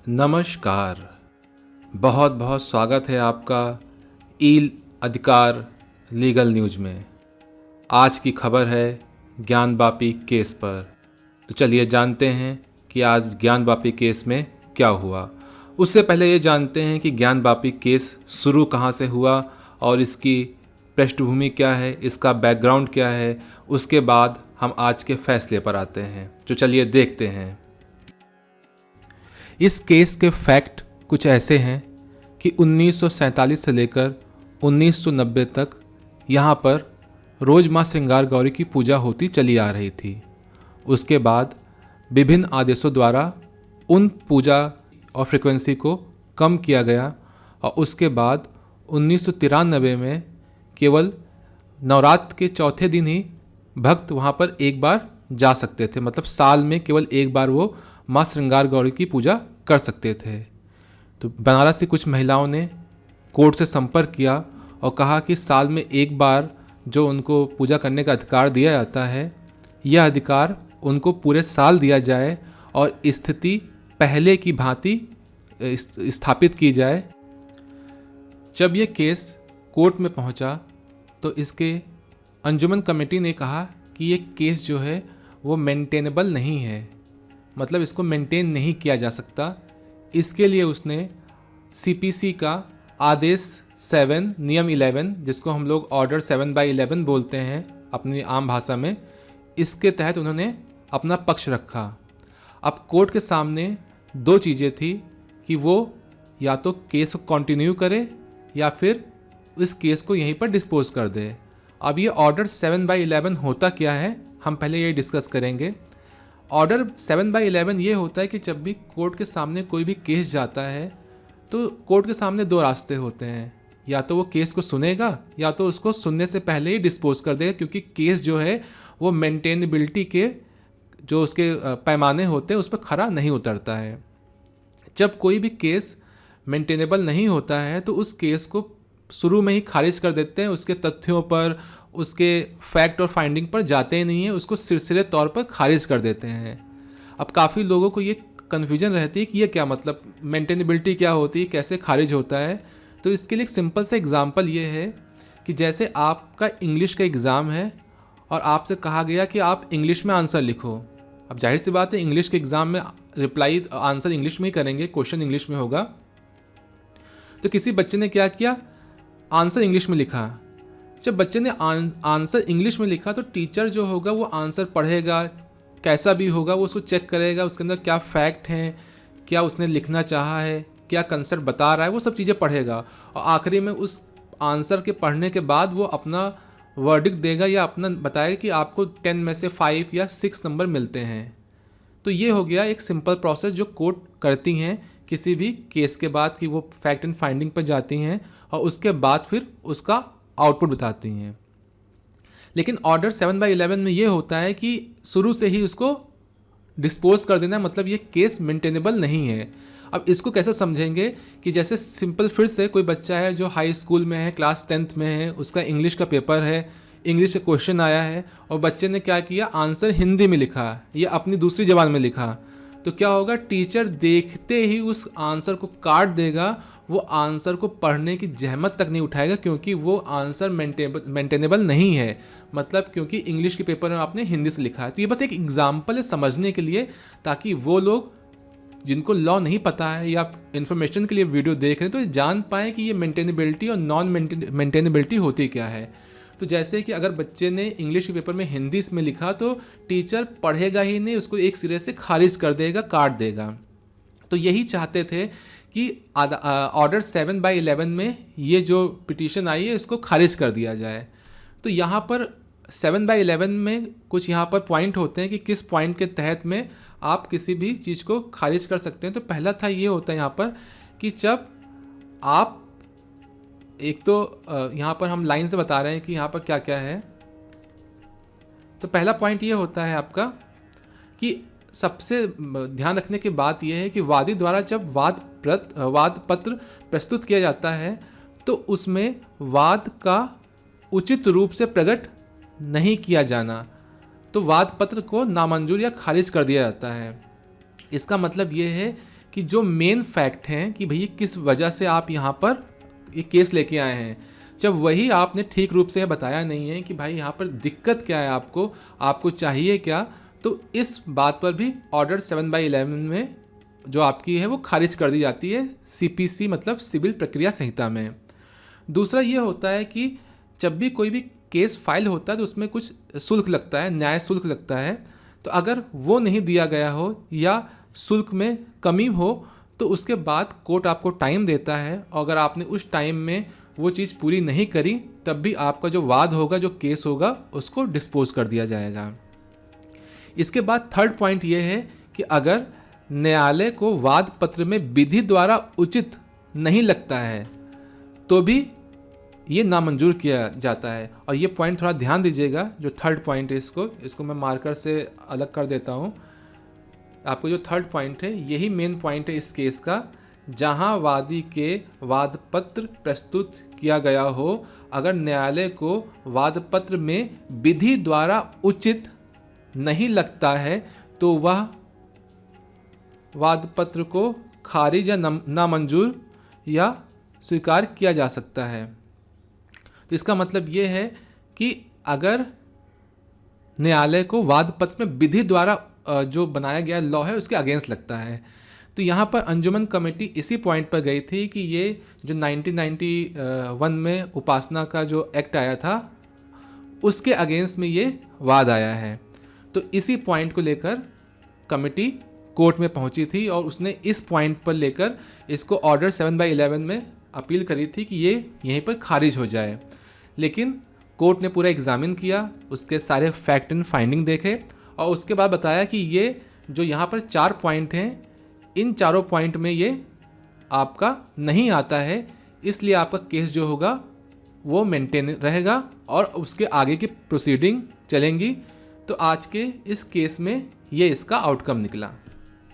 नमस्कार। बहुत बहुत स्वागत है आपका ईल अधिकार लीगल न्यूज़ में। आज की खबर है ज्ञानवापी केस पर। तो चलिए जानते हैं कि आज ज्ञानवापी केस में क्या हुआ। उससे पहले ये जानते हैं कि ज्ञानवापी केस शुरू कहाँ से हुआ और इसकी पृष्ठभूमि क्या है, इसका बैकग्राउंड क्या है। उसके बाद हम आज के फैसले पर आते हैं। तो चलिए देखते हैं। इस केस के फैक्ट कुछ ऐसे हैं कि 1947 से लेकर 1990 तक यहाँ पर रोज माँ श्रृंगार गौरी की पूजा होती चली आ रही थी। उसके बाद विभिन्न आदेशों द्वारा उन पूजा और फ्रिक्वेंसी को कम किया गया और उसके बाद 1993 में केवल नवरात्र के चौथे दिन ही भक्त वहाँ पर एक बार जा सकते थे। मतलब साल में केवल एक बार वो माँ श्रृंगार गौरी की पूजा कर सकते थे। तो बनारस की कुछ महिलाओं ने कोर्ट से संपर्क किया और कहा कि साल में एक बार जो उनको पूजा करने का अधिकार दिया जाता है, यह अधिकार उनको पूरे साल दिया जाए और स्थिति पहले की भांति स्थापित की जाए। जब यह केस कोर्ट में पहुंचा तो इसके अंजुमन कमेटी ने कहा कि ये केस जो है वो मेंटेनेबल नहीं है, मतलब इसको मेंटेन नहीं किया जा सकता। इसके लिए उसने सीपीसी का आदेश 7 नियम 11, जिसको हम लोग ऑर्डर 7/11 बोलते हैं अपनी आम भाषा में, इसके तहत उन्होंने अपना पक्ष रखा। अब कोर्ट के सामने दो चीज़ें थी कि वो या तो केस को कंटिन्यू करे या फिर इस केस को यहीं पर डिस्पोज कर दे। अब ये ऑर्डर 7/11 होता क्या है, हम पहले ये डिस्कस करेंगे। ऑर्डर 7/11 ये होता है कि जब भी कोर्ट के सामने कोई भी केस जाता है तो कोर्ट के सामने दो रास्ते होते हैं, या तो वो केस को सुनेगा या तो उसको सुनने से पहले ही डिस्पोज कर देगा, क्योंकि केस जो है वो मेंटेनेबिलिटी के जो उसके पैमाने होते हैं उस पर खरा नहीं उतरता है। जब कोई भी केस मेंटेनेबल नहीं होता है तो उस केस को शुरू में ही खारिज कर देते हैं, उसके तथ्यों पर, उसके फैक्ट और फाइंडिंग पर जाते ही नहीं है, उसको सिलसिले तौर पर खारिज कर देते हैं। अब काफ़ी लोगों को ये कन्फ्यूजन रहती है कि ये क्या मतलब मेंटेनेबिलिटी क्या होती है, कैसे खारिज होता है। तो इसके लिए एक सिंपल सा एग्जांपल ये है कि जैसे आपका इंग्लिश का एग्ज़ाम है और आपसे कहा गया कि आप इंग्लिश में आंसर लिखो। अब जाहिर सी बात है इंग्लिश के एग्ज़ाम में रिप्लाई आंसर इंग्लिश में ही करेंगे, क्वेश्चन इंग्लिश में होगा। तो किसी बच्चे ने क्या किया, आंसर इंग्लिश में लिखा। जब बच्चे ने आंसर इंग्लिश में लिखा तो टीचर जो होगा वो आंसर पढ़ेगा, कैसा भी होगा वो उसको चेक करेगा, उसके अंदर क्या फैक्ट हैं, क्या उसने लिखना चाहा है, क्या कंसेप्ट बता रहा है, वो सब चीज़ें पढ़ेगा और आखिरी में उस आंसर के पढ़ने के बाद वो अपना वर्डिक्ट देगा या अपना बताएगा कि आपको 10 में से 5 या 6 नंबर मिलते हैं। तो ये हो गया एक सिंपल प्रोसेस जो कोर्ट करती हैं किसी भी केस के बाद कि वो फैक्ट एंड फाइंडिंग पर जाती हैं और उसके बाद फिर उसका आउटपुट बताती हैं। लेकिन ऑर्डर 7/11 में ये होता है कि शुरू से ही उसको डिस्पोज कर देना, मतलब ये केस मेंटेनेबल नहीं है। अब इसको कैसे समझेंगे कि जैसे सिंपल फिर से कोई बच्चा है जो हाई स्कूल में है, क्लास 10th में है, उसका इंग्लिश का पेपर है, इंग्लिश का क्वेश्चन आया है और बच्चे ने क्या किया, आंसर हिंदी में लिखा या अपनी दूसरी ज़बान में लिखा, तो क्या होगा, टीचर देखते ही उस आंसर को काट देगा, वो आंसर को पढ़ने की जहमत तक नहीं उठाएगा, क्योंकि वो आंसर मेंटेनेबल नहीं है। मतलब क्योंकि इंग्लिश के पेपर में आपने हिंदी से लिखा है। तो ये बस एक एग्जाम्पल है समझने के लिए, ताकि वो लोग जिनको लॉ नहीं पता है या इन्फॉर्मेशन के लिए वीडियो देख रहे हैं तो ये जान पाएँ कि ये मेंटेनेबिलिटी और नॉन मेंटेनेबिलिटी होती क्या है। तो जैसे कि अगर बच्चे ने इंग्लिश के पेपर में हिंदी में लिखा तो टीचर पढ़ेगा ही नहीं, उसको एक सिरे से खारिज कर देगा, काट देगा। तो यही चाहते थे कि ऑर्डर 7/11 में ये जो पिटीशन आई है इसको खारिज कर दिया जाए। तो यहाँ पर 7/11 में कुछ यहाँ पर पॉइंट होते हैं कि किस पॉइंट के तहत में आप किसी भी चीज़ को खारिज कर सकते हैं। तो पहला था ये होता है यहाँ पर कि जब आप एक तो यहाँ पर हम लाइन से बता रहे हैं कि यहाँ पर क्या क्या है। तो पहला पॉइंट ये होता है आपका कि सबसे ध्यान रखने की बात यह है कि वादी द्वारा जब वाद पत्र प्रस्तुत किया जाता है तो उसमें वाद का उचित रूप से प्रकट नहीं किया जाना, तो वाद पत्र को नामंजूर या खारिज कर दिया जाता है। इसका मतलब ये है कि जो मेन फैक्ट हैं कि भैया किस वजह से आप यहाँ पर ये केस लेके आए हैं, जब वही आपने ठीक रूप से बताया नहीं है कि भाई यहाँ पर दिक्कत क्या है, आपको चाहिए क्या, तो इस बात पर भी ऑर्डर 7/11 में जो आपकी है वो खारिज कर दी जाती है, CPC मतलब सिविल प्रक्रिया संहिता में। दूसरा ये होता है कि जब भी कोई भी केस फाइल होता है तो उसमें कुछ शुल्क लगता है, न्याय शुल्क लगता है। तो अगर वो नहीं दिया गया हो या शुल्क में कमी हो तो उसके बाद कोर्ट आपको टाइम देता है, और अगर आपने उस टाइम में वो चीज़ पूरी नहीं करी तब भी आपका जो वाद होगा, जो केस होगा, उसको डिस्पोज कर दिया जाएगा। इसके बाद थर्ड पॉइंट ये है कि अगर न्यायालय को वाद पत्र में विधि द्वारा उचित नहीं लगता है तो भी ये नामंजूर किया जाता है। और ये पॉइंट थोड़ा ध्यान दीजिएगा, जो थर्ड पॉइंट है इसको मैं मार्कर से अलग कर देता हूँ। आपको जो थर्ड पॉइंट है यही मेन पॉइंट है इस केस का, जहाँ वादी के वाद पत्र प्रस्तुत किया गया हो, अगर न्यायालय को वाद पत्र में विधि द्वारा उचित नहीं लगता है तो वह वाद पत्र को खारिज या नामंजूर या स्वीकार किया जा सकता है। तो इसका मतलब ये है कि अगर न्यायालय को वाद पत्र में विधि द्वारा जो बनाया गया लॉ है उसके अगेंस्ट लगता है, तो यहाँ पर अंजुमन कमेटी इसी पॉइंट पर गई थी कि ये जो 1991 में उपासना का जो एक्ट आया था उसके अगेंस्ट में ये वाद आया है। तो इसी पॉइंट को लेकर कमेटी कोर्ट में पहुंची थी और उसने इस पॉइंट पर लेकर इसको ऑर्डर 7/11 में अपील करी थी कि ये यहीं पर खारिज हो जाए। लेकिन कोर्ट ने पूरा एग्जामिन किया, उसके सारे फैक्ट एंड फाइंडिंग देखे और उसके बाद बताया कि ये जो यहाँ पर 4 पॉइंट हैं, इन चारों पॉइंट में ये आपका नहीं आता है, इसलिए आपका केस जो होगा वो मेंटेन रहेगा और उसके आगे की प्रोसीडिंग चलेंगी। तो आज के इस केस में ये इसका आउटकम निकला।